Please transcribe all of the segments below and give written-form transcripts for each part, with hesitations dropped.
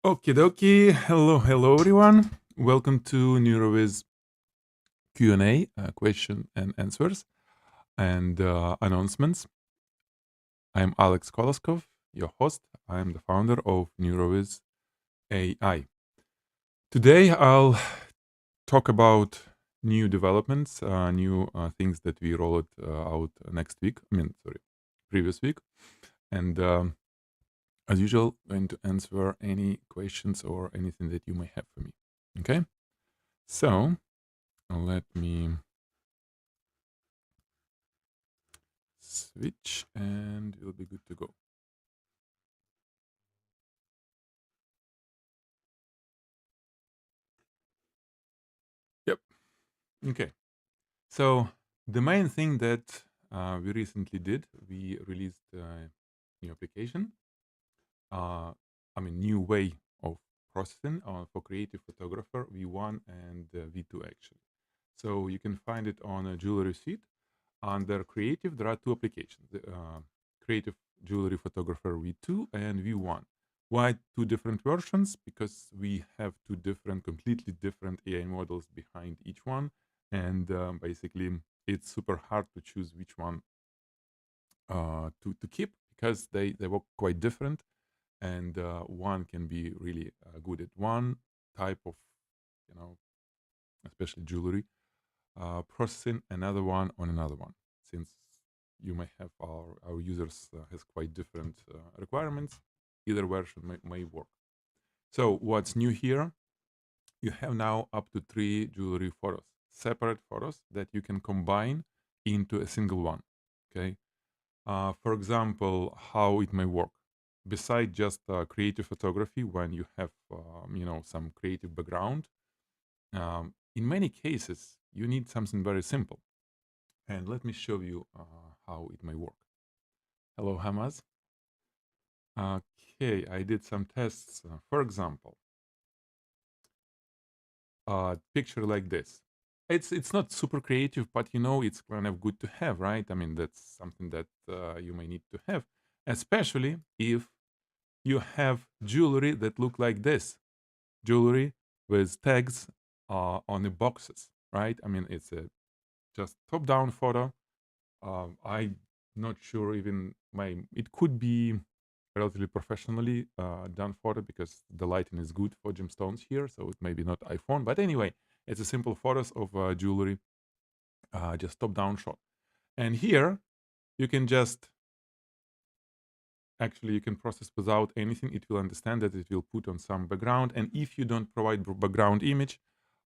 Okie dokie. Hello everyone. Welcome to NeuroViz Q&A, question and answers, and announcements. I'm Alex Koloskov, your host. I'm the founder of NeuroViz AI. Today I'll talk about new developments, new things that we rolled out next week. Previous week, and as usual, going to answer any questions or anything that you may have for me. Okay, so let me switch and we'll be good to go. Yep. Okay. So the main thing that we recently did, we released a new application. New way of processing for creative photographer V1 and V2 actually. So you can find it on a jewelry suite. Under creative, there are two applications: creative jewelry photographer V2 and V1. Why two different versions? Because we have two completely different AI models behind each one, and basically it's super hard to choose which one to keep, because they work quite different, and one can be really good at one type of, especially jewelry processing, another one on another one, since you may have our users has quite different requirements. Either version may work. So what's new here, you have now up to 3 jewelry photos, separate photos that you can combine into a single one. Okay, for example, how it may work, besides just creative photography, when you have some creative background, in many cases you need something very simple, and let me show you how it may work. Hello, Hamaz. Okay, I did some tests. For example, picture like this. It's not super creative, but it's kind of good to have, right? I mean, that's something that you may need to have, especially if you have jewelry that look like this, jewelry with tags on the boxes, right? I mean, it's a just top-down photo. I'm not sure even it could be relatively professionally done photo, because the lighting is good for gemstones here, so it may be not iPhone, but anyway, it's a simple photos of jewelry, just top-down shot. And here you can just actually you can process without anything. It will understand that it will put on some background, and if you don't provide background image,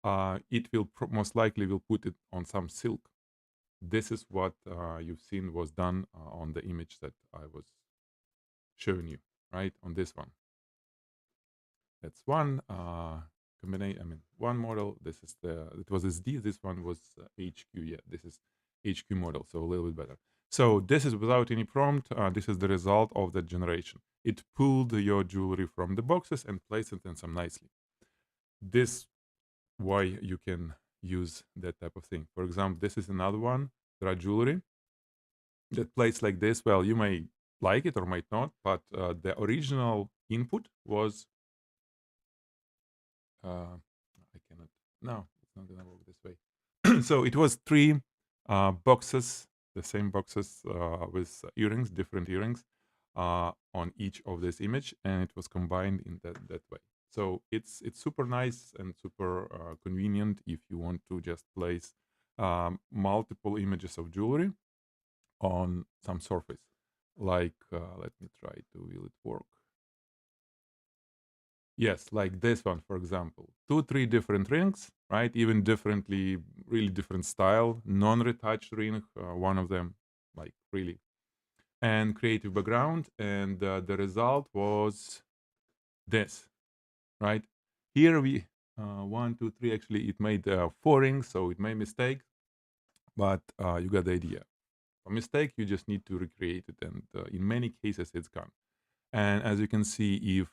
it will most likely will put it on some silk. This is what you've seen was done on the image that I was showing you, right? On this one. That's one combination. I mean, one model. This is it was SD. This one was HQ. Yeah, this is HQ model, so a little bit better. So this is without any prompt. This is the result of the generation. It pulled your jewelry from the boxes and placed it in some nicely. This why you can use that type of thing. For example, this is another one. There are jewelry that plays like this. Well, you may like it or might not, but the original input was I cannot. No, it's not gonna work this way. So it was 3 boxes, the same boxes with earrings, different earrings on each of this image, and it was combined in that way. So it's super nice and super convenient if you want to just place multiple images of jewelry on some surface. Like, let me try to will it work. Yes, like this one, for example. 2, 3 different rings, right? Even differently, really different style. Non-retouched ring, one of them, like really. And creative background. And the result was this, right? Here we, 1, 2, 3, actually it made 4 rings, so it made mistake. But you got the idea. A mistake, you just need to recreate it. And in many cases, it's gone. And as you can see, if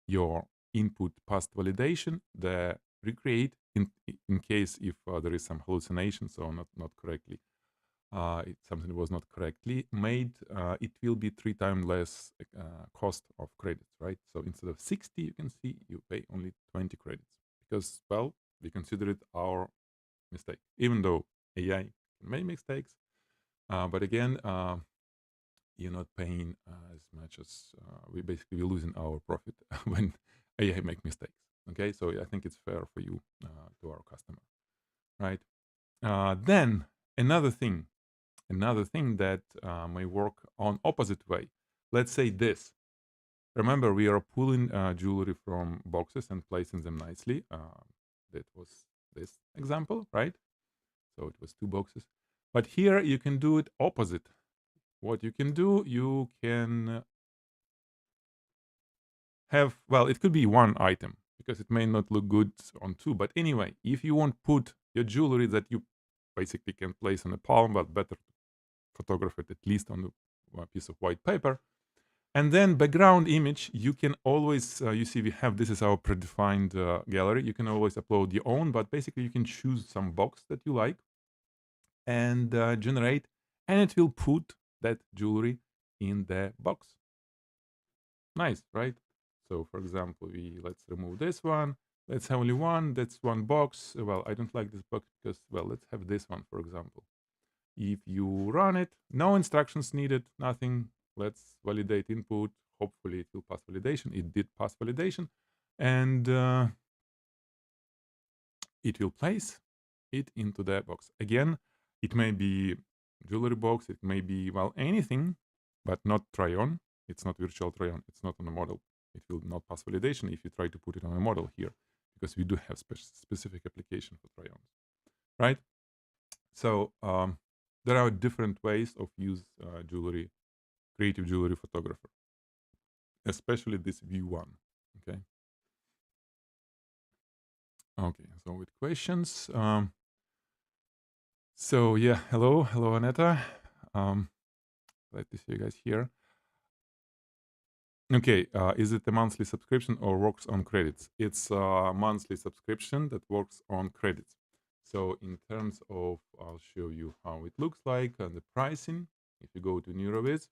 your input past validation, the recreate in case if there is some hallucination, so not correctly something was not correctly made, it will be 3 times less cost of credits, right? So instead of 60, you can see you pay only 20 credits because, well, we consider it our mistake, even though AI can make mistakes. But again, you're not paying as much as we basically we're losing our profit when AI make mistakes. Okay, so I think it's fair for you to our customer, right? Then another thing that may work on opposite way. Let's say this. Remember, we are pulling jewelry from boxes and placing them nicely. That was this example, right? So it was 2 boxes. But here you can do it opposite. What you can do, you can have, well, it could be 1 item because it may not look good on 2. But anyway, if you want to put your jewelry that you basically can place on a palm, but better photograph it at least on a piece of white paper. And then background image, you can always, you see we have, this is our predefined gallery. You can always upload your own, but basically you can choose some box that you like and generate, and it will put that jewelry in the box. Nice, right? So for example, let's remove this one. Let's have only one. That's 1 box. Well, I don't like this box because, well, let's have this one, for example. If you run it, no instructions needed, nothing. Let's validate input. Hopefully it will pass validation. It did pass validation. And it will place it into the box. Again, it may be jewelry box. It may be, well, anything, but not try-on. It's not virtual try-on. It's not on a model. It will not pass validation if you try to put it on a model here, because we do have specific application for try-ons, right? So there are different ways of use jewelry, creative jewelry photographer, especially this view one. Okay. Okay. So with questions. So yeah, hello, Aneta. Glad to see you guys here. Okay, is it a monthly subscription or works on credits? It's a monthly subscription that works on credits. So in terms of, I'll show you how it looks like and the pricing. If you go to NeuroViz,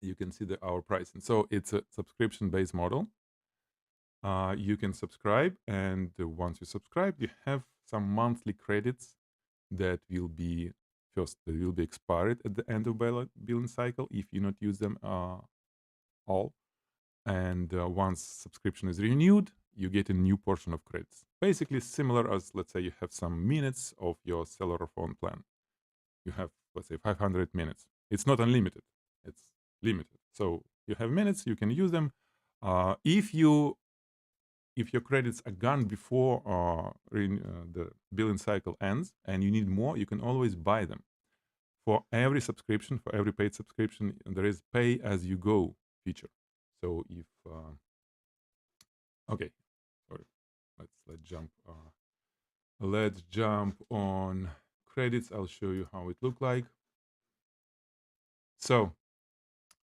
you can see our pricing. So it's a subscription-based model. You can subscribe, and once you subscribe, you have some monthly credits that will be expired at the end of billing cycle if you not use them all. And once subscription is renewed, you get a new portion of credits. Basically similar as, let's say, you have some minutes of your cellular phone plan. You have, let's say, 500 minutes. It's not unlimited. It's limited. So you have minutes, you can use them. If your credits are gone before the billing cycle ends and you need more, you can always buy them. For every subscription, for every paid subscription, there is pay as you go feature. So if okay, sorry, let's jump on credits. I'll show you how it look like. So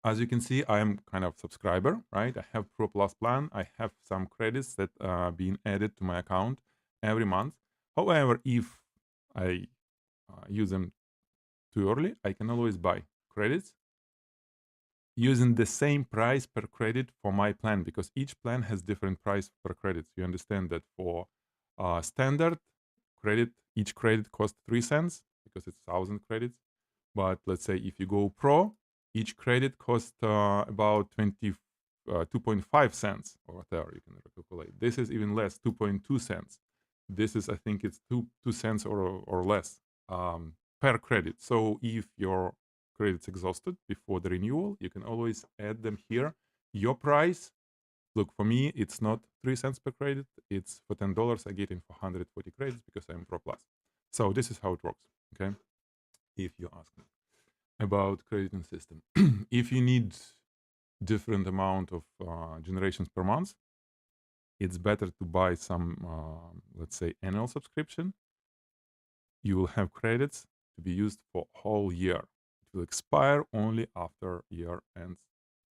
as you can see, I am kind of subscriber, right? I have Pro Plus plan. I have some credits that are being added to my account every month. However, if I use them too early, I can always buy credits using the same price per credit for my plan, because each plan has different price per credits. You understand that for standard credit, each credit costs 3 cents because it's 1,000 credits. But let's say if you go pro, each credit costs about 2.5 cents or whatever you can calculate. This is even less, 2.2 cents. This is, I think it's 2 cents or less per credit. So if your credits exhausted before the renewal, you can always add them here. Your price, look, for me, it's not 3 cents per credit. It's for $10. I get in for 140 credits because I'm Pro Plus. So this is how it works, okay? If you ask me about crediting system. If you need different amount of generations per month, it's better to buy some, let's say, annual subscription. You will have credits to be used for whole year. Will expire only after year ends,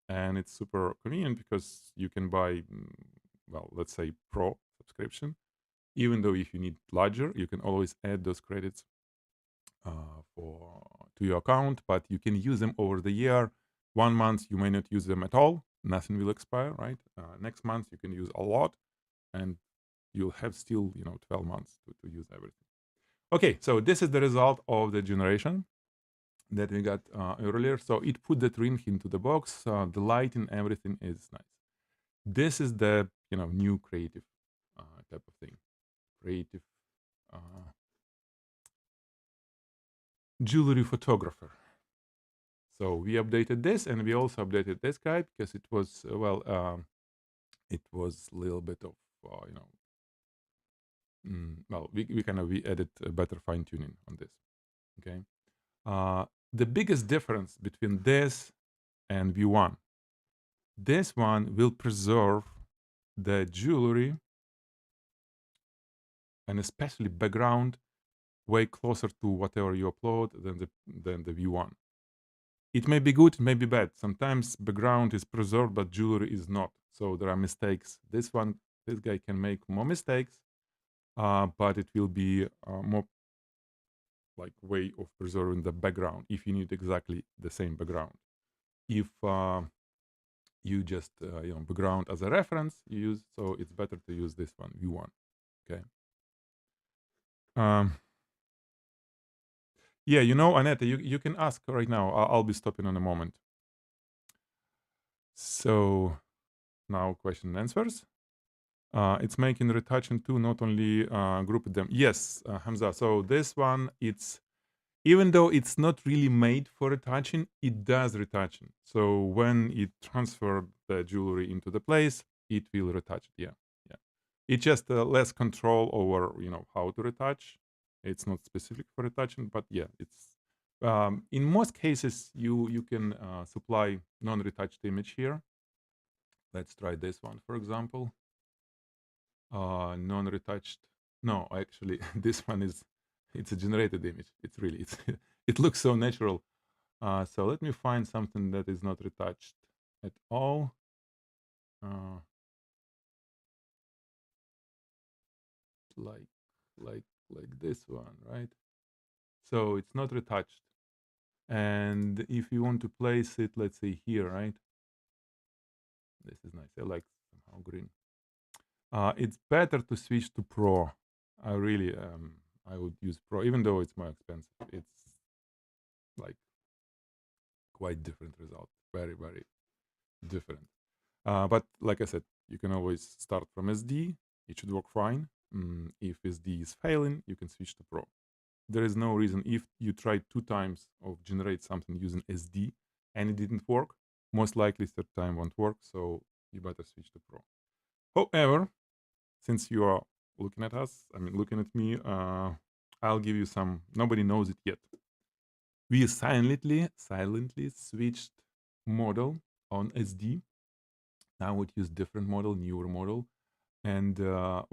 and it's super convenient because you can buy, well, let's say pro subscription. Even though if you need larger, you can always add those credits to your account, but you can use them over the year. 1 month you may not use them at all, nothing will expire, right? Next month you can use a lot, and you'll have still 12 months to use everything. Okay, so this is the result of the generation that we got earlier. So it put the ring into the box. The lighting, everything is nice. This is the new creative type of thing. Creative jewelry photographer. So we updated this, and we also updated this guy because it was it was a little bit of we added a better fine tuning on this. Okay, the biggest difference between this and V1, this one will preserve the jewelry and especially background way closer to whatever you upload than the V1. It may be good, it may be bad. Sometimes background is preserved, but jewelry is not. So there are mistakes. This guy can make more mistakes, but it will be more like way of preserving the background if you need exactly the same background. If you just background as a reference you use, so it's better to use this one, V1. Okay. Yeah, Annette, you can ask right now. I'll be stopping in a moment. So now question and answers. It's making retouching too, not only group them. Yes, Hamza. So this one, even though it's not really made for retouching, it does retouching. So when it transferred the jewelry into the place, it will retouch it. Yeah, yeah. It's just less control over how to retouch. It's not specific for retouching, but yeah, it's in most cases you can supply non-retouched image here. Let's try this one, for example. Non-retouched. No, actually, this one it's a generated image. It looks so natural. So let me find something that is not retouched at all. Like this one, right? So it's not retouched. And if you want to place it, let's say here, right? This is nice. I like somehow green. It's better to switch to Pro. I would use Pro, even though it's more expensive. It's like quite different result. Very, very different. But like I said, you can always start from SD. It should work fine. If SD is failing, you can switch to Pro. There is no reason if you tried 2 times of generate something using SD and it didn't work, most likely third time won't work. So you better switch to Pro. However, since you are looking at us, looking at me, I'll give you some, nobody knows it yet. We silently switched model on SD. Now it use different model, newer model. And the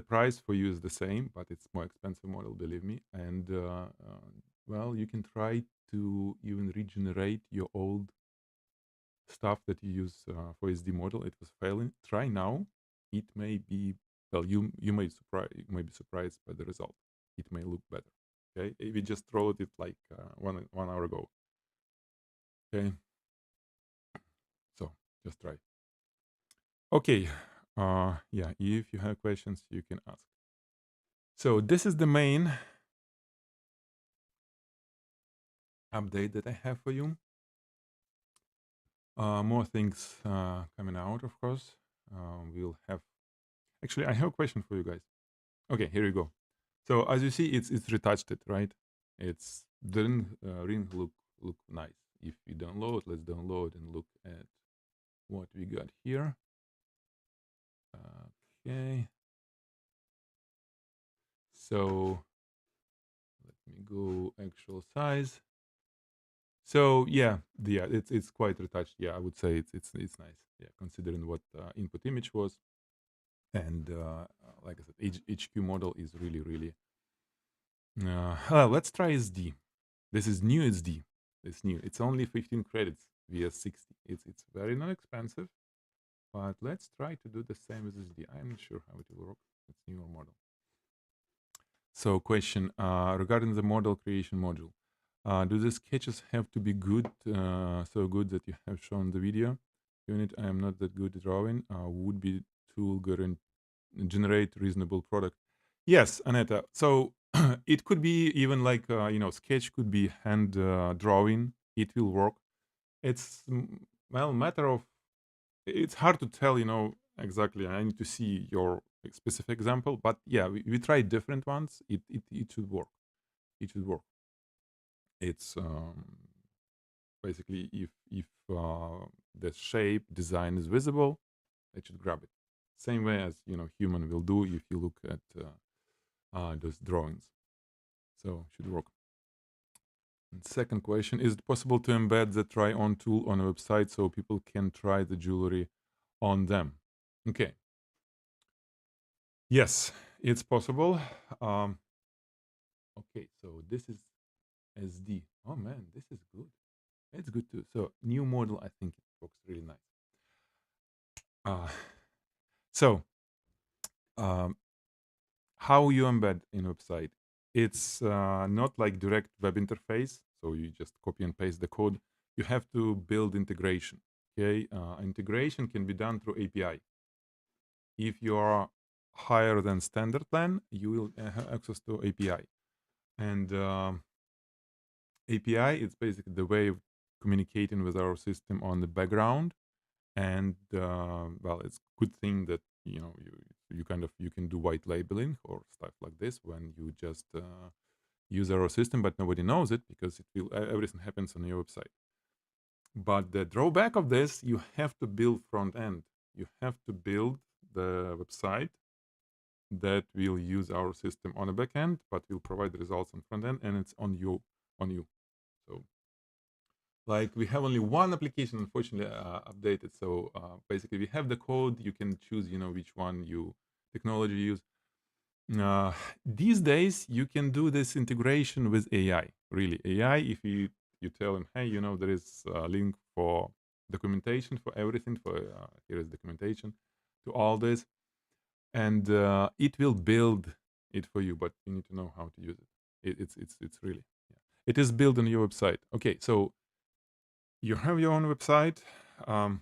price for you is the same, but it's more expensive model, believe me. And you can try to even regenerate your old stuff that you use for SD model. It was failing. Try now. It may be you may be surprised by the result. It may look better. Okay, we just rolled it like 1 hour ago. Okay, so just try. Okay, yeah. If you have questions, you can ask. So this is the main update that I have for you. More things coming out, of course. We'll have. Actually, I have a question for you guys. Okay, here we go. So as you see, it's retouched it, right? It's didn't ring look nice. If we download, let's download and look at what we got here. Okay. So let me go actual size. So yeah, it's quite retouched. Yeah, I would say it's nice. Yeah, considering what input image was, and like I said, HQ model is really. Let's try SD. This is new SD. It's new. It's only 15 credits via 60. It's very non expensive, but let's try to do the same with SD. I'm not sure how it will work. It's newer model. So question regarding the model creation module. Do the sketches have to be good, so good that you have shown the video? Unit, I am not that good at drawing. Would be tool generate reasonable product? Yes, Aneta. So it could be even like, sketch could be hand drawing. It will work. It's, well, matter of, it's hard to tell, exactly. I need to see your specific example, but yeah, we tried different ones. It should work. It should work. It's basically if the shape design is visible, it should grab it. Same way as human will do if you look at those drawings. So should work. And second question: is it possible to embed the try-on tool on a website so people can try the jewelry on them? Okay. Yes, it's possible. Okay, so this is SD. Oh man, this is good. It's good too. So new model, I think it works really nice. So how you embed in a website? It's not like direct web interface. So you just copy and paste the code. You have to build integration. Okay, integration can be done through API. If you are higher than standard plan, you will have access to API. And API is basically the way of communicating with our system on the background. And well, it's a good thing that you can do white labeling or stuff like this when you just use our system, but nobody knows it because everything happens on your website. But the drawback of this, you have to build front end. You have to build the website that will use our system on the back end, but will provide the results on front end, and it's on you. So, like, we have only one application, unfortunately, updated. So basically, we have the code. You can choose, which one you technology use. These days, you can do this integration with AI. Really, AI. If you tell them, hey, there is a link for documentation for everything. For here is documentation to all this, and it will build it for you. But you need to know how to use it. It's really, yeah. It is built on your website. Okay, so you have your own website, and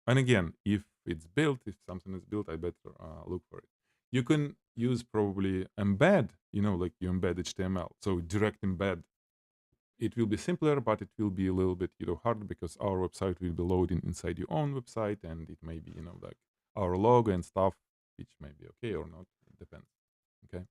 again, if it's built, if something is built, I better look for it. You can use probably embed, like you embed HTML, so direct embed. It will be simpler, but it will be a little bit harder because our website will be loading inside your own website, and it may be like our logo and stuff, which may be okay or not. It depends. Okay.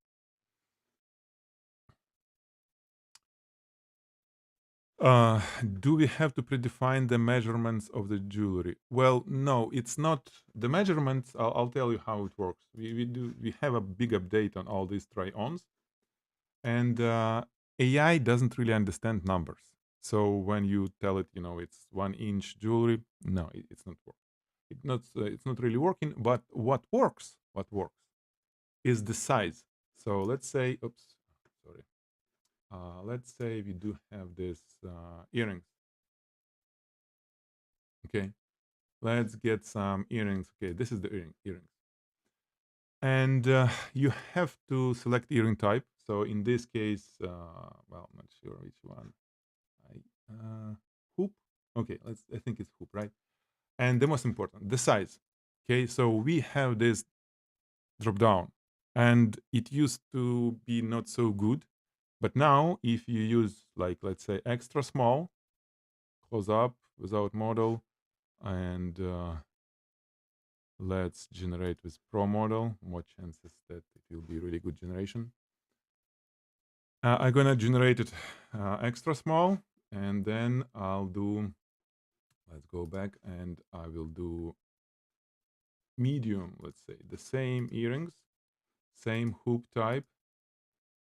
Do we have to predefine the measurements of the jewelry? Well, no, it's not the measurements. I'll tell you how it works. We have a big update on all these try-ons, and AI doesn't really understand numbers. So when you tell it, it's 1-inch jewelry, no, it's not working. It's not really working. But what works is the size. So let's say, oops, sorry. Let's say we do have this earrings. Okay, let's get some earrings. Okay, this is the earrings. And you have to select earring type. So in this case, well, I'm not sure which one. Hoop. Okay, I think it's hoop, right? And the most important, the size. Okay, so we have this drop down, and it used to be not so good. But now, if you use, like, let's say extra small, close up without model, and let's generate with pro model. More chances that it will be really good generation. I'm gonna generate it extra small, and then I'll do, let's go back, and I will do medium. Let's say the same earrings, same hoop type,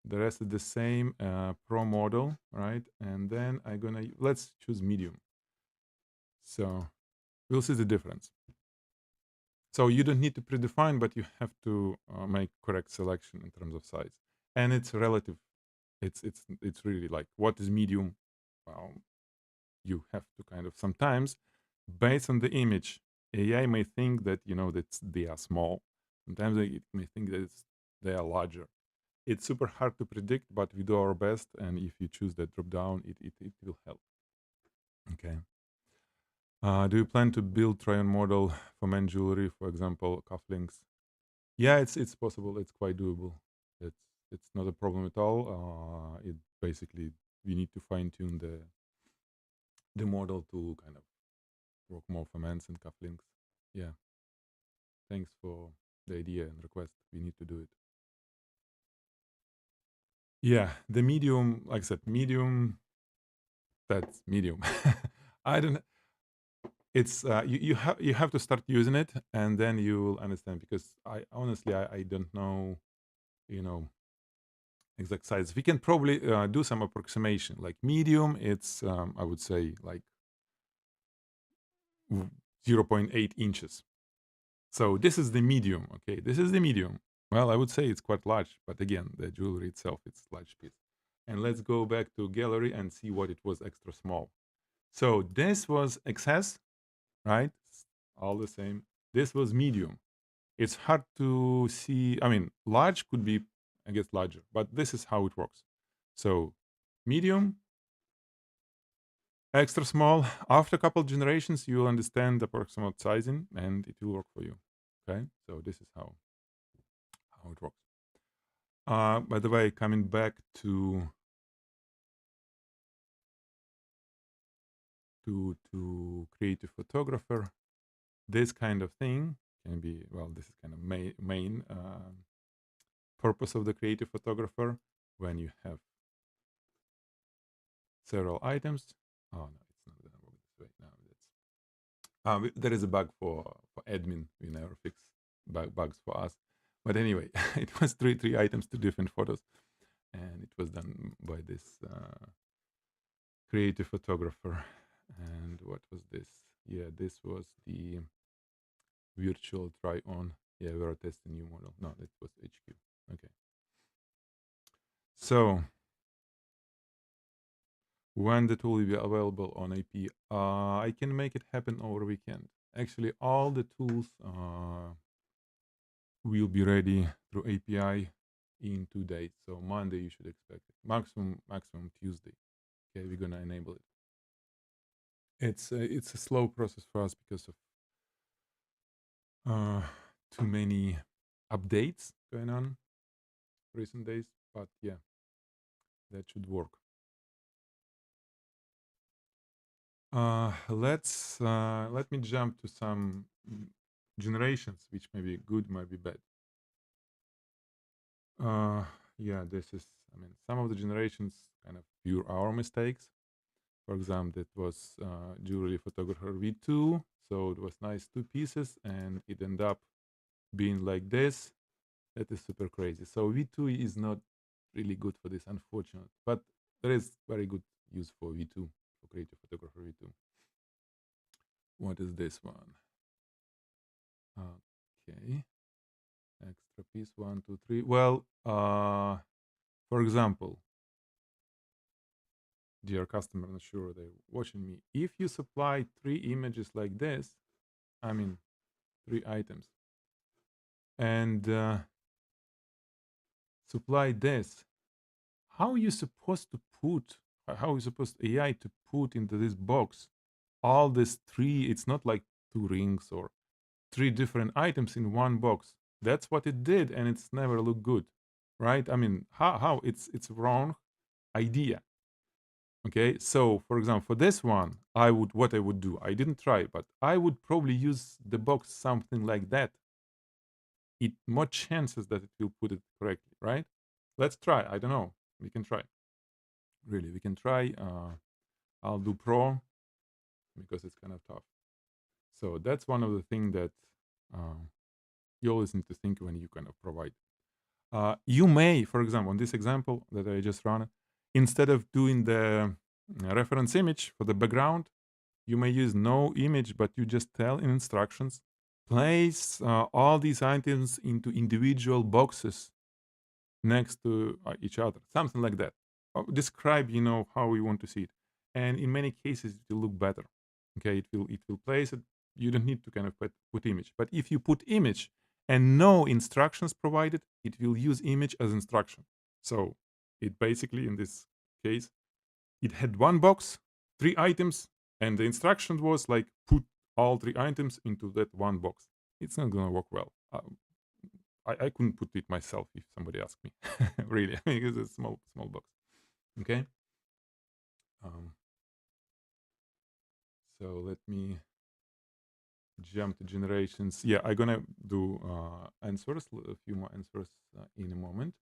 the rest is the same pro model, right? And then let's choose medium. So we'll see the difference. So you don't need to predefine, but you have to make correct selection in terms of size, and it's relative. It's really like, what is medium? Well, you have to kind of sometimes, based on the image, AI may think that that they are small. Sometimes it may think that they are larger. It's super hard to predict, but we do our best. And if you choose that drop down, it will help. Okay. Do you plan to build try-on model for men jewelry, for example, cufflinks? Yeah, it's possible. It's quite doable. It's it's not a problem at all. It basically we need to fine tune the model to kind of work more for men's and cufflinks. Yeah. Thanks for the idea and request. We need to do it. Yeah, the medium, like I said, medium. That's medium. I don't. It's you have to start using it, and then you will understand. Because I honestly I don't know, you know, exact size. We can probably do some approximation. Like medium, it's I would say like 0.8 inches. So this is the medium. Okay, this is the medium. Well, I would say it's quite large, but again, the jewelry itself, it's large piece. And let's go back to gallery and see what it was extra small. So this was excess, right? All the same. This was medium. It's hard to see. I mean, large could be, I guess, larger, but this is how it works. So medium, extra small. After a couple generations, you will understand the approximate sizing and it will work for you. Okay. So this is how it works. By the way, coming back to creative photographer, this kind of thing can be, well, this is kind of main purpose of the creative photographer. When you have several items, oh no, it's not gonna work this way. No, that's there is a bug for admin. We never fix bugs for us, but anyway, it was three items, two different photos, and it was done by this creative photographer. And what was this? Yeah, this was the virtual try on. Yeah, we are testing new model. No, that was HQ. Okay. So when the tool will be available on AP, I can make it happen over weekend. Actually, all the tools will be ready through API in 2 days. So Monday you should expect it. Maximum Tuesday. Okay, we're gonna enable it. It's a slow process for us because of too many updates going on recent days. But yeah, that should work. Let me jump to some generations, which may be good, might be bad. Yeah, this is. I mean, some of the generations kind of pure our mistakes. For example, it was jewelry photographer V2, so it was nice two pieces, and it ended up being like this. That is super crazy. So V2 is not really good for this, unfortunately. But there is very good use for V2, for creative photographer V2. What is this one? Okay. Extra piece, 1, 2, 3. Well, for example, dear customer, not sure they're watching me. If you supply 3 images like this, I mean 3 items, and supply this, how are you supposed to put? How are you supposed AI to put into this box all these 3? It's not like 2 rings or 3 different items in one box. That's what it did, and it's never looked good, right? I mean, how it's wrong idea. Okay, so for example, for this one, what I would do, I didn't try, but I would probably use the box something like that. It more chances that it will put it correctly, right? Let's try. I don't know. We can try. Really, we can try. I'll do pro because it's kind of tough. So that's one of the things that you always need to think when you kind of provide. You may, for example, on this example that I just ran, instead of doing the reference image for the background, you may use no image, but you just tell in instructions, place all these items into individual boxes next to each other, something like that. Describe, how you want to see it, and in many cases it will look better. Okay, it will place it. You don't need to kind of put image, but if you put image and no instructions provided, it will use image as instruction. So it basically, in this case, it had one box, 3 items, and the instruction was like put all 3 items into that one box. It's not gonna work well. I couldn't put it myself if somebody asked me, really, because it's a small box. Okay. Um, so let me jump to generations. Yeah, I'm gonna do answers, a few more answers in a moment.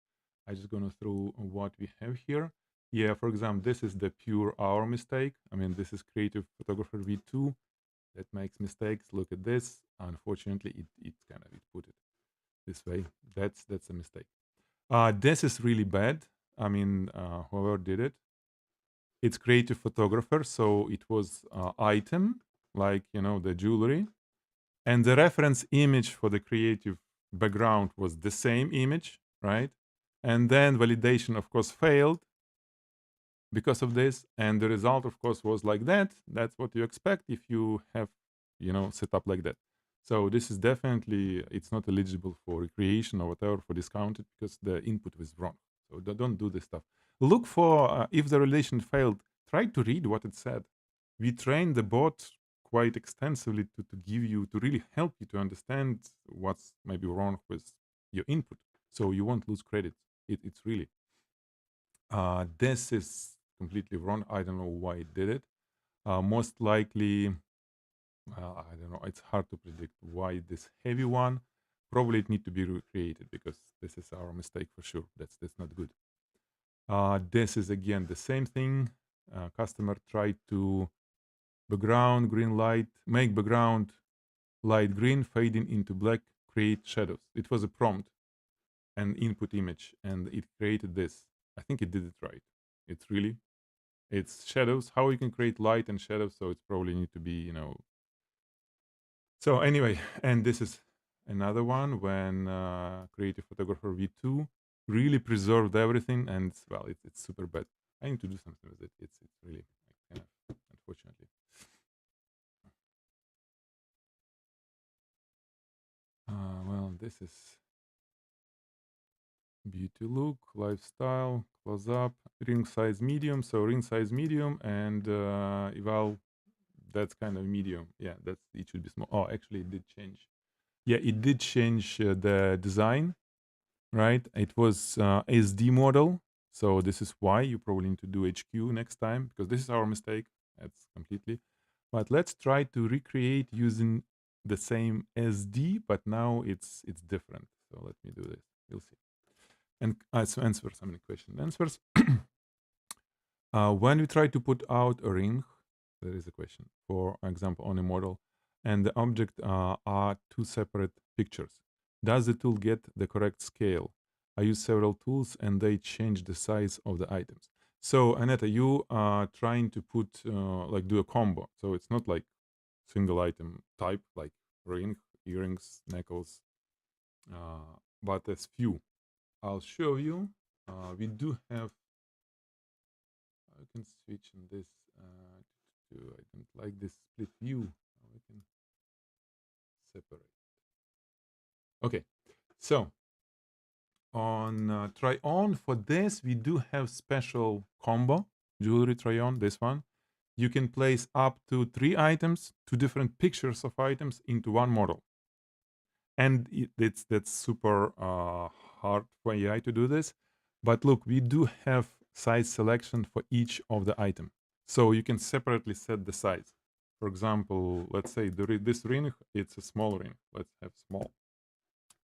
I just gonna through what we have here. Yeah, for example, this is the pure our mistake. I mean, this is Creative Photographer V2 that makes mistakes. Look at this. Unfortunately, it kind of it put it this way. That's a mistake. This is really bad. I mean, whoever did it, it's Creative Photographer, so it was item like the jewelry, and the reference image for the creative background was the same image, right? And then validation, of course, failed because of this, and the result, of course, was like that. That's what you expect if you have set up like that. So this is definitely, it's not eligible for recreation or whatever, for discounted, because the input was wrong. So don't do this stuff. Look for if the relation failed, try to read what it said. We trained the bot quite extensively to give you, to really help you to understand what's maybe wrong with your input, so you won't lose credit. It's really this is completely wrong. I don't know why it did it. Most likely, I don't know. It's hard to predict why this heavy one. Probably it need to be recreated, because this is our mistake for sure. That's not good. This is again the same thing. Customer tried to background green light, make background light green, fading into black, create shadows. It was a prompt and input image, and it created this. I think it did it right. It's shadows. How you can create light and shadows? So it's probably need to be. So anyway, and this is another one when Creative Photographer V2 really preserved everything, and well, it's super bad. I need to do something with it. It's really kind of, unfortunately. Well, this is beauty look, lifestyle, close up, ring size medium. So ring size medium, and well, that's kind of medium. Yeah, it should be small. Oh, actually, it did change. Yeah, it did change the design, right? It was SD model. So this is why you probably need to do HQ next time, because this is our mistake. That's completely. But let's try to recreate using the same SD, but now it's different. So let me do this. We'll see. And so answer some question. Answers. When we try to put out a ring, there is a question, for example, on a model, and the object are two separate pictures. Does the tool get the correct scale? I use several tools and they change the size of the items. So Aneta, you are trying to put like do a combo. So it's not like single item type like ring, earrings, necklace, but as few. I'll show you. We do have. I can switch in this. I don't like this split view. I can separate. Okay, so on try on, for this we do have special combo jewelry try on. This one, you can place up to 3 items, 2 different pictures of items into one model, and that's super hard for AI to do this. But look, we do have size selection for each of the item, so you can separately set the size. For example, let's say this ring, it's a small ring. Let's have small.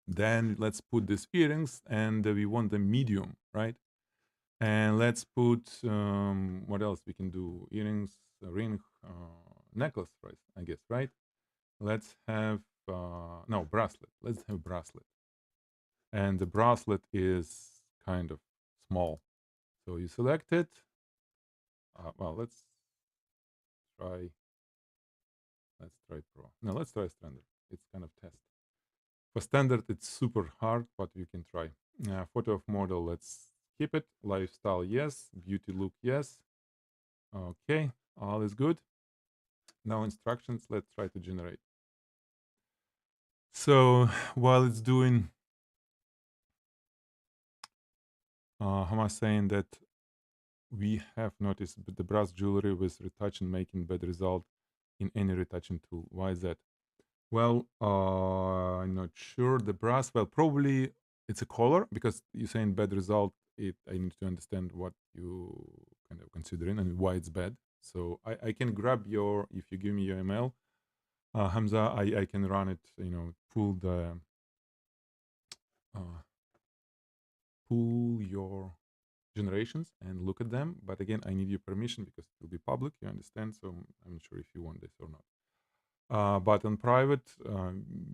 Then let's put these earrings, and we want the medium, right? And let's put what else we can do? Earrings, ring, necklace, right? I guess, right? Let's have no bracelet. Let's have bracelet, and the bracelet is kind of small. So you select it. Well, let's try. Let's try pro. No, let's try standard. It's kind of test. For standard, it's super hard, but you can try. Photo of model, let's keep it. Lifestyle, yes. Beauty look, yes. Okay, all is good. Now instructions, let's try to generate. So while it's doing, how am I saying that we have noticed the brass jewelry with retouching making bad result in any retouching tool. Why is that? Well, I'm not sure. The brass, well, probably it's a color because you're saying bad result. I need to understand what you kind of considering and why it's bad. So I can grab your, if you give me your email, Hamza, I can run it, pull uh, pull your generations and look at them. But again, I need your permission because it will be public. You understand? So I'm not sure if you want this or not. But on private,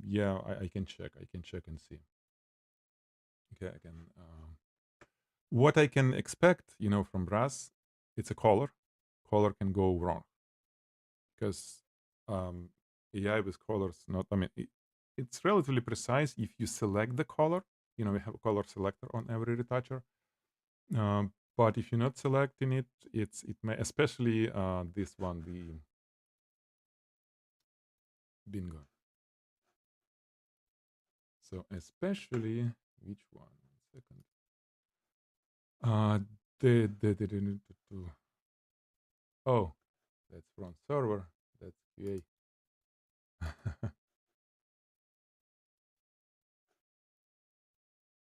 yeah, I can check. I can check and see. Okay, I can. What I can expect, from brass, it's a color. Color can go wrong because um, AI with colors, not. I mean, it's relatively precise if you select the color. We have a color selector on every retoucher. But if you're not selecting it, it may, especially this one, the bingo. So especially which one? 1 second. Uh, the oh, that's front server. That's QA.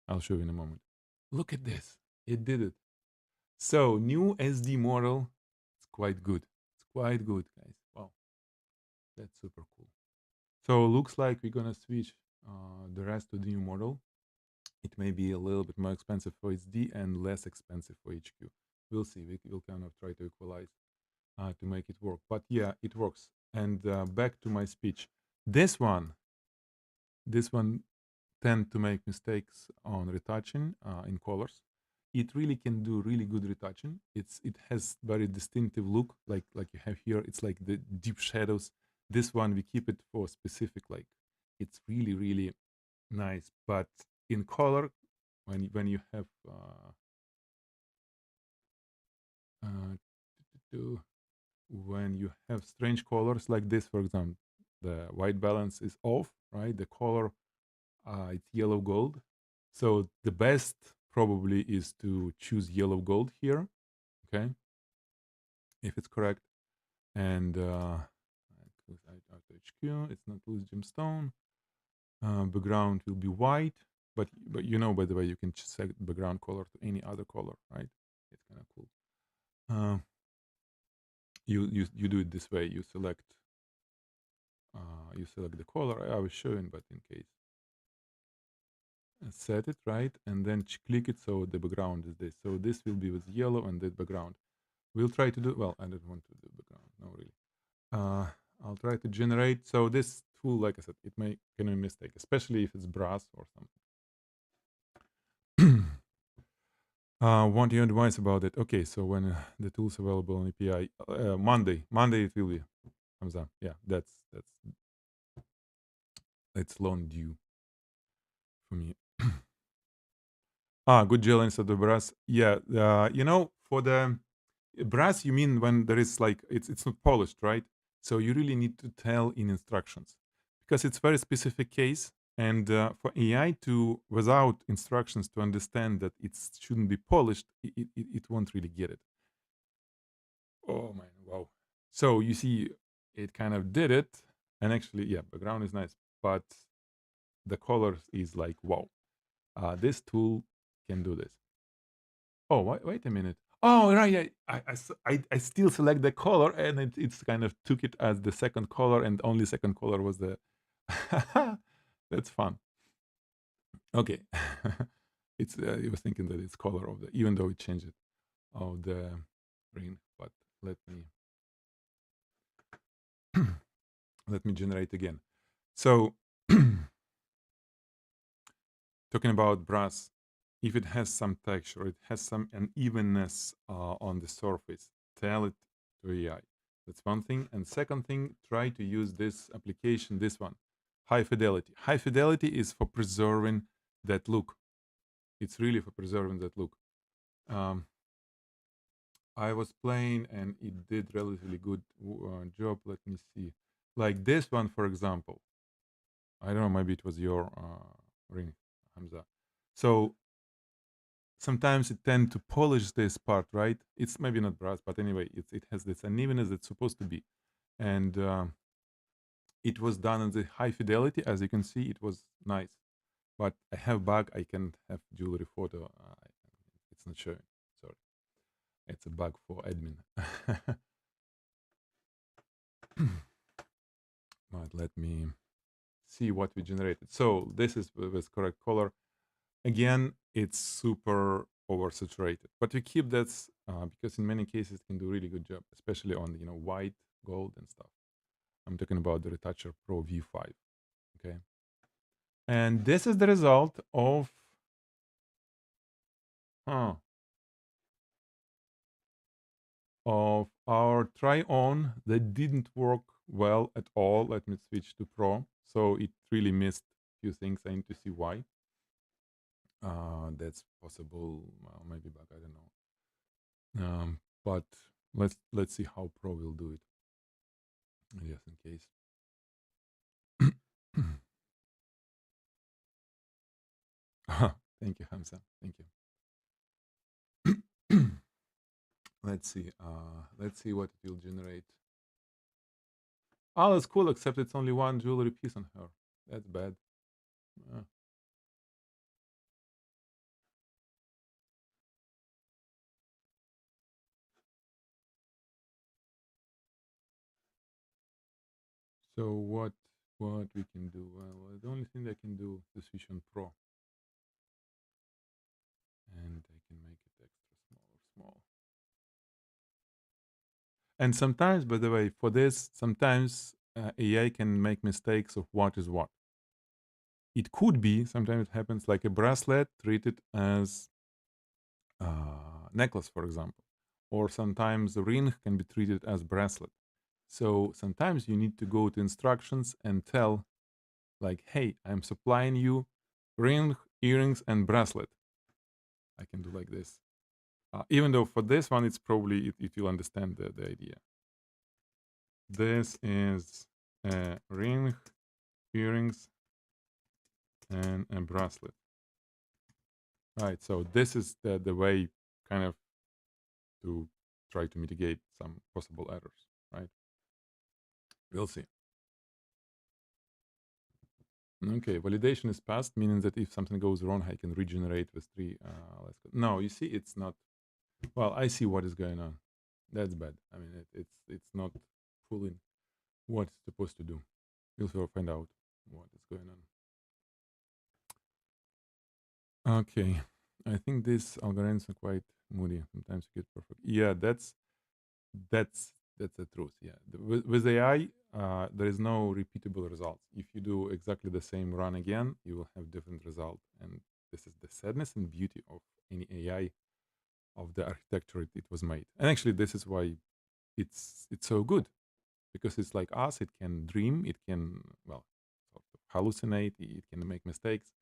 I'll show you in a moment. Look at this. It did it. So new SD model. It's quite good. It's quite good, guys. Wow, that's super cool. So looks like we're gonna switch the rest to the new model. It may be a little bit more expensive for SD and less expensive for HQ. We'll see. We'll kind of try to equalize to make it work. But yeah, it works. And back to my speech. This one, this one tend to make mistakes on retouching in colors. It really can do really good retouching. It has very distinctive look, like you have here. It's like the deep shadows. This one we keep it for specific, like it's really nice. But in color, when you have uh, when you have strange colors like this, for example, the white balance is off, right? The color it's yellow gold. So the best probably is to choose yellow gold here, okay, if it's correct. And HQ, it's not loose gemstone. Background will be white, but by the way, you can set background color to any other color, right? It's kind of cool. You do it this way. You select the color. I was showing, but in case set it right, and then click it so the background is this. So this will be with yellow and that background. We'll try to do, well, I don't want to do background, no really. I'll try to generate. So this tool, like I said, it can be a mistake, especially if it's brass or something. Want your advice about it? Okay, so when the tool's available on API, Monday it will be. Comes up. Yeah, it's long due for me. Good gel instead of brass. Yeah, for the brass, you mean when there is like it's not polished, right? So you really need to tell in instructions because it's very specific case. And for AI to without instructions to understand that it shouldn't be polished, it won't really get it. Oh man, wow! So you see, it kind of did it, and actually, yeah, background is nice, but the color is like wow. This tool can do this. Oh, wait a minute. Oh, right. Yeah, I still select the color, and it's kind of took it as the second color, and only second color was the. That's fun. Okay, it's. I was thinking that it's color of the, even though it changed it of the ring. But let me let me generate again. So talking about brass, if it has some texture, it has some unevenness on the surface, tell it to AI. That's one thing. And second thing, try to use this application, this one, high fidelity. High fidelity is for preserving that look. It's really for preserving that look. Um, I was playing and it did relatively good job. Let me see. Like this one, for example. I don't know, maybe it was your ring, Hamza. So sometimes it tend to polish this part, right? It's maybe not brass, but anyway, it has this unevenness it's supposed to be. And it was done in the high fidelity. As you can see, it was nice. But I have bug. I can't have jewelry photo. It's not showing. Sorry. It's a bug for admin. Right, let me see what we generated. So this is with correct color. Again, it's super oversaturated, but we keep that because in many cases it can do a really good job, especially on white, gold, and stuff. I'm talking about the Retoucher Pro V5. Okay, and this is the result of our try on that didn't work well at all. Let me switch to Pro. So it really missed a few things. I need to see why. That's possible. Well, maybe bug. I don't know. But let's see how Pro will do it. Just in case. Thank you, Hamza. Thank you. Let's see. Let's see what it will generate. Oh, that's cool. Except it's only one jewelry piece on her. That's bad. Uh, so what we can do? Well, the only thing I can do is switch on Pro, and I can make it extra small. And sometimes, by the way, for this, sometimes AI can make mistakes of what is what. It could be, sometimes it happens like a bracelet treated as necklace, for example, or sometimes the ring can be treated as bracelet. So sometimes you need to go to instructions and tell, like, hey, I'm supplying you ring, earrings, and bracelet. I can do like this. Even though for this one, it's probably, it will understand the idea. This is a ring, earrings, and a bracelet. Right, so this is the way kind of to try to mitigate some possible errors, right? We'll see. Okay, validation is passed, meaning that if something goes wrong, I can regenerate with 3. Let's go. No, you see, it's not. Well, I see what is going on. That's bad. I mean, it's not pulling what it's supposed to do. We'll find out what is going on. Okay, I think these algorithms are quite moody. Sometimes you get perfect. Yeah, that's the truth. Yeah, with AI, there is no repeatable results. If you do exactly the same run again, you will have different result. And this is the sadness and beauty of any AI, of the architecture it was made. And actually, this is why it's so good, because it's like us. It can dream. It can, well, sort of hallucinate. It can make mistakes.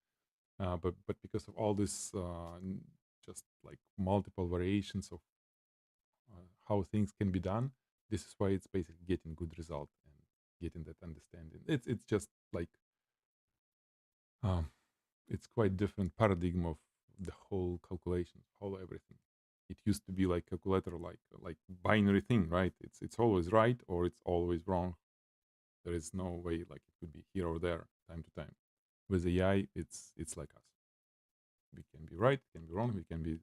But because of all this, just like multiple variations of how things can be done, this is why it's basically getting good result and getting that understanding. It's just like um, it's quite different paradigm of the whole calculation, whole everything. It used to be like calculator, like binary thing, right? It's always right or it's always wrong. There is no way like it could be here or there, time to time. With AI, it's like us. We can be right, we can be wrong, we can be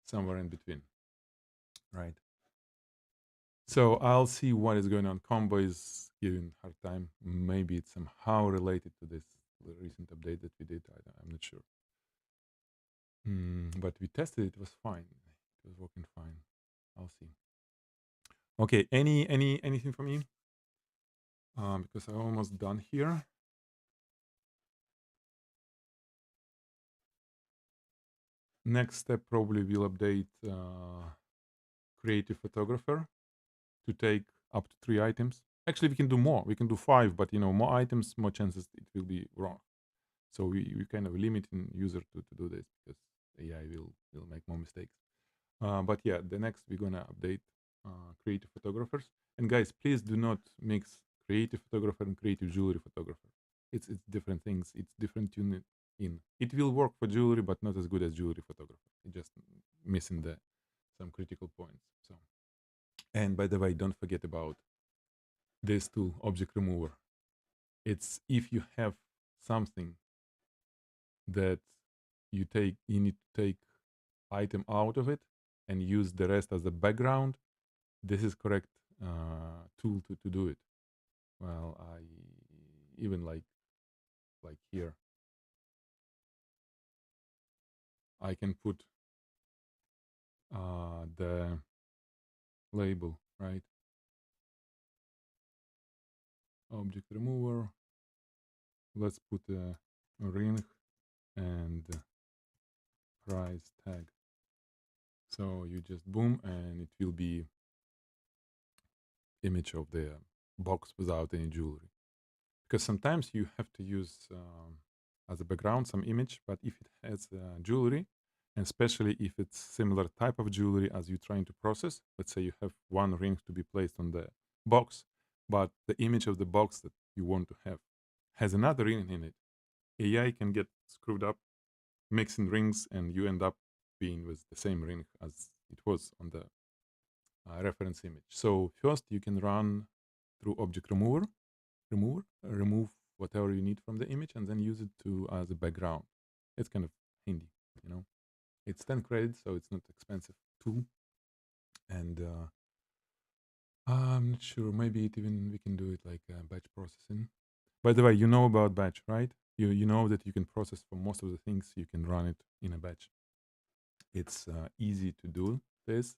somewhere in between, right? So I'll see what is going on. Combo is giving hard time. Maybe it's somehow related to this recent update that we did. I'm not sure. But we tested it. It was fine. It was working fine. I'll see. Okay. Anything from you? Because I'm almost done here. Next step probably will update creative photographer to take up to 3 items. Actually, we can do more. We can do 5, but more items, more chances it will be wrong. So we kind of limiting user to do this because AI will make more mistakes. But yeah, the next we're gonna update creative photographers. And guys, please do not mix creative photographer and creative jewelry photographer. It's different things. It's different tune in. It will work for jewelry, but not as good as jewelry photography. It's just missing some critical points. So, and by the way, don't forget about this tool, object remover. It's if you have something that you need to take item out of it and use the rest as a background. This is correct tool to do it. Well, I even like here, I can put the label, right? Object remover. Let's put a ring and price tag. So you just boom, and it will be image of the box without any jewelry. Because sometimes you have to use as a background some image, but if it has jewelry, and especially if it's similar type of jewelry as you're trying to process, let's say you have one ring to be placed on the box, but the image of the box that you want to have has another ring in it, AI can get screwed up mixing rings, and you end up being with the same ring as it was on the reference image. So first you can run through object remover, remove whatever you need from the image, and then use it as a background. It's kind of handy, you know. It's 10 credits, so it's not expensive tool. And I'm not sure, maybe we can do it like batch processing. By the way, you know about batch, right? You know that you can process for most of the things, you can run it in a batch. It's easy to do this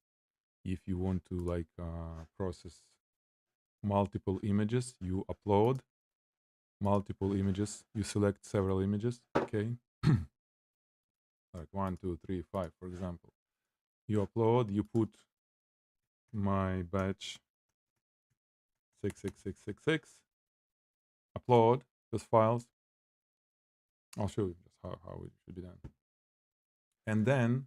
if you want to like process multiple images. You upload multiple images, you select several images, okay? Like 1, 2, 3, 5, for example. You upload, you put my batch 66666, upload those files. I'll show you just how it should be done. And then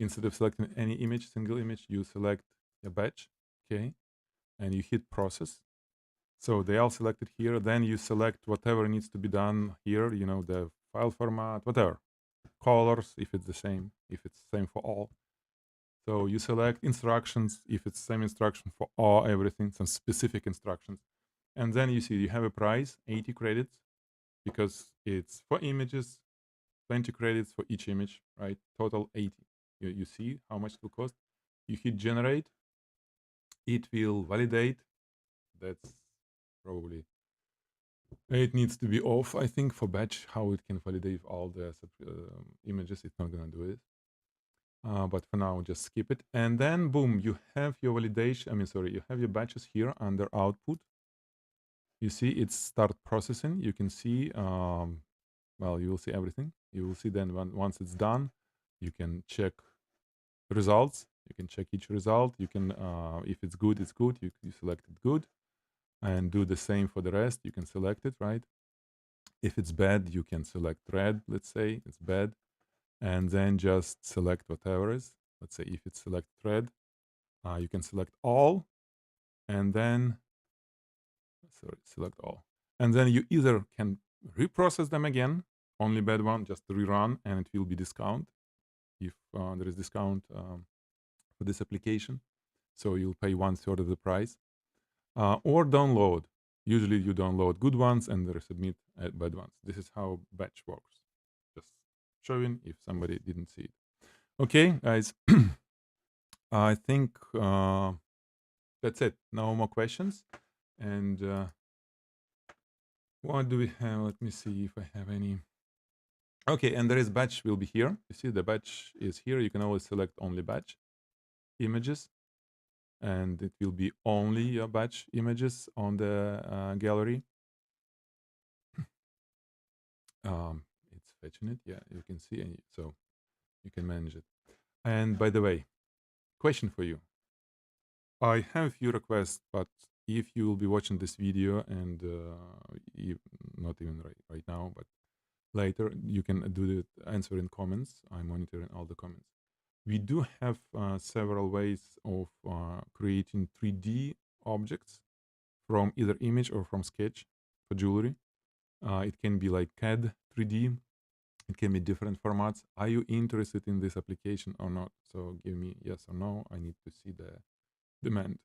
instead of selecting any image, single image, you select a batch, okay? And you hit process. So they all selected here. Then you select whatever needs to be done here, you know, the file format, whatever. Colors, if it's the same, if it's the same for all. So you select instructions, if it's the same instruction for all, everything, some specific instructions. And then you see you have a price, 80 credits, because it's for images, 20 credits for each image, right? Total 80. You see how much it will cost. You hit generate, it will validate. That's probably, it needs to be off, I think, for batch, how it can validate all the images. It's not gonna do it. But for now, just skip it. And then boom, you have your validation. You have your batches here under output. You see it's start processing. You can see, well, you will see everything. You will see then once it's done, you can check results. You can check each result. You can, if it's good, it's good. You select it good, and do the same for the rest. You can select it, right? If it's bad, you can select red. Let's say it's bad, and then just select whatever is. Let's say if it's select red, you can select all, and then select all, and then you either can reprocess them again, only bad one, just rerun, and it will be discount if there is discount for this application. So you'll pay 1/3 of the price, or download. Usually you download good ones and resubmit bad ones. This is how batch works. Just showing if somebody didn't see it. Okay, guys. I think that's it. No more questions. And what do we have? Let me see if I have any. Okay, and there is batch will be here. You see the batch is here. You can always select only batch images, and it will be only your batch images on the gallery. It's fetching it. Yeah, you can see, and so you can manage it. And by the way, question for you. I have a few requests, but if you will be watching this video and not even right now, but later, you can do the answer in comments. I'm monitoring all the comments. We do have several ways of creating 3D objects from either image or from sketch for jewelry. It can be like CAD 3D. It can be different formats. Are you interested in this application or not? So give me yes or no. I need to see the demand,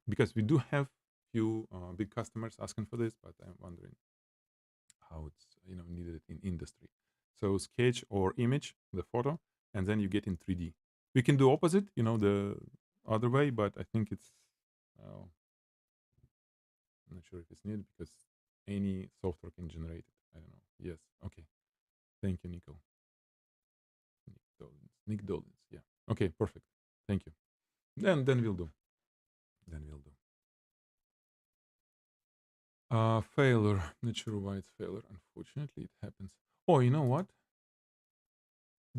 because we do have few big customers asking for this, but I'm wondering how it's needed in industry. So sketch or image the photo, and then you get in 3D. We can do opposite, the other way, but I think it's I'm not sure if it's needed, because any software can generate it. I don't know. Yes. Okay. Thank you, Nico. Nick Dolins. Yeah. Okay. Perfect. Thank you. Then we'll do. Failure. Not sure why it's failure. Unfortunately, it happens. Oh, you know what?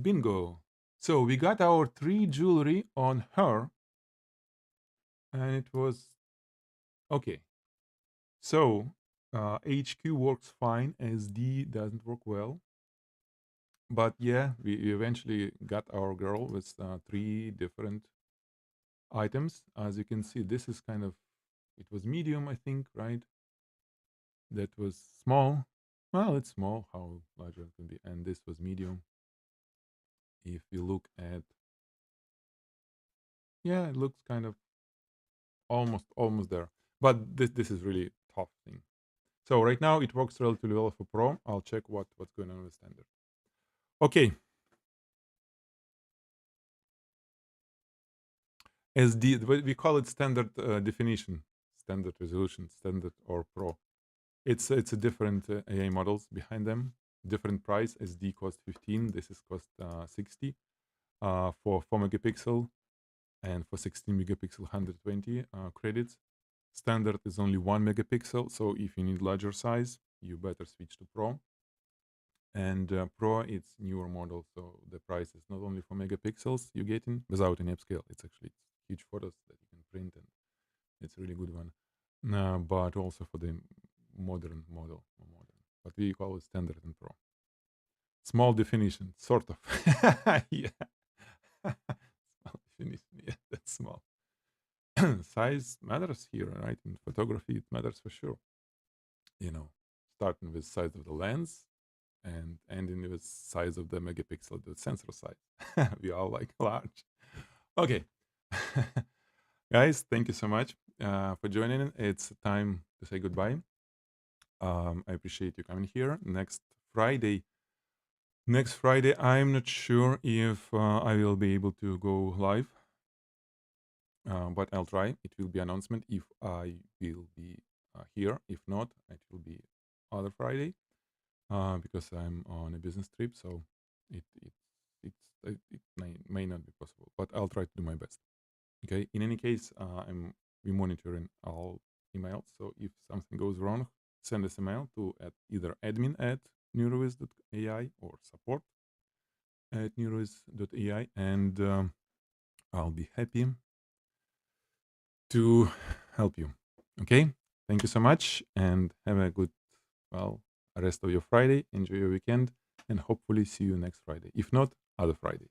Bingo. So we got our 3 jewelry on her, and it was okay. So HQ works fine. SD doesn't work well. But yeah, we eventually got our girl with 3 different items. As you can see, this is kind of, it was medium, I think, right? That was small. Well, it's small, how larger it can be. And this was medium. If you look at, yeah, it looks kind of almost there. But this is really tough thing. So right now it works relatively well for Pro. I'll check what's going on with standard. Okay. SD, we call it standard definition, standard resolution, standard or Pro. It's a different AI models behind them, different price. SD cost 15. This is cost 60 for 4 megapixel, and for 16 megapixel 120 credits. Standard is only 1 megapixel, so if you need larger size, you better switch to Pro. And Pro, it's newer model, so the price is not only for megapixels you get in without any upscale. It's actually huge photos that you can print, and it's a really good one. But also for the modern model, more modern. But we call it standard and Pro. Small definition, sort of. Yeah. Small definition, yeah, that's small. Size matters here, right? In photography, it matters for sure. Starting with size of the lens and ending with size of the megapixel, the sensor size. We all like large. Okay. Guys, thank you so much for joining. It's time to say goodbye. I appreciate you coming here. Next Friday, I'm not sure if I will be able to go live, but I'll try. It will be announcement if I will be here. If not, it will be other Friday, because I'm on a business trip, so it may not be possible, but I'll try to do my best. Okay. In any case, we monitoring all emails. So if something goes wrong, send us a mail to either admin@neuroviz.ai or support@neuroviz.ai, and I'll be happy to help you. Okay. Thank you so much, and have a good, rest of your Friday. Enjoy your weekend, and hopefully see you next Friday. If not, other Friday.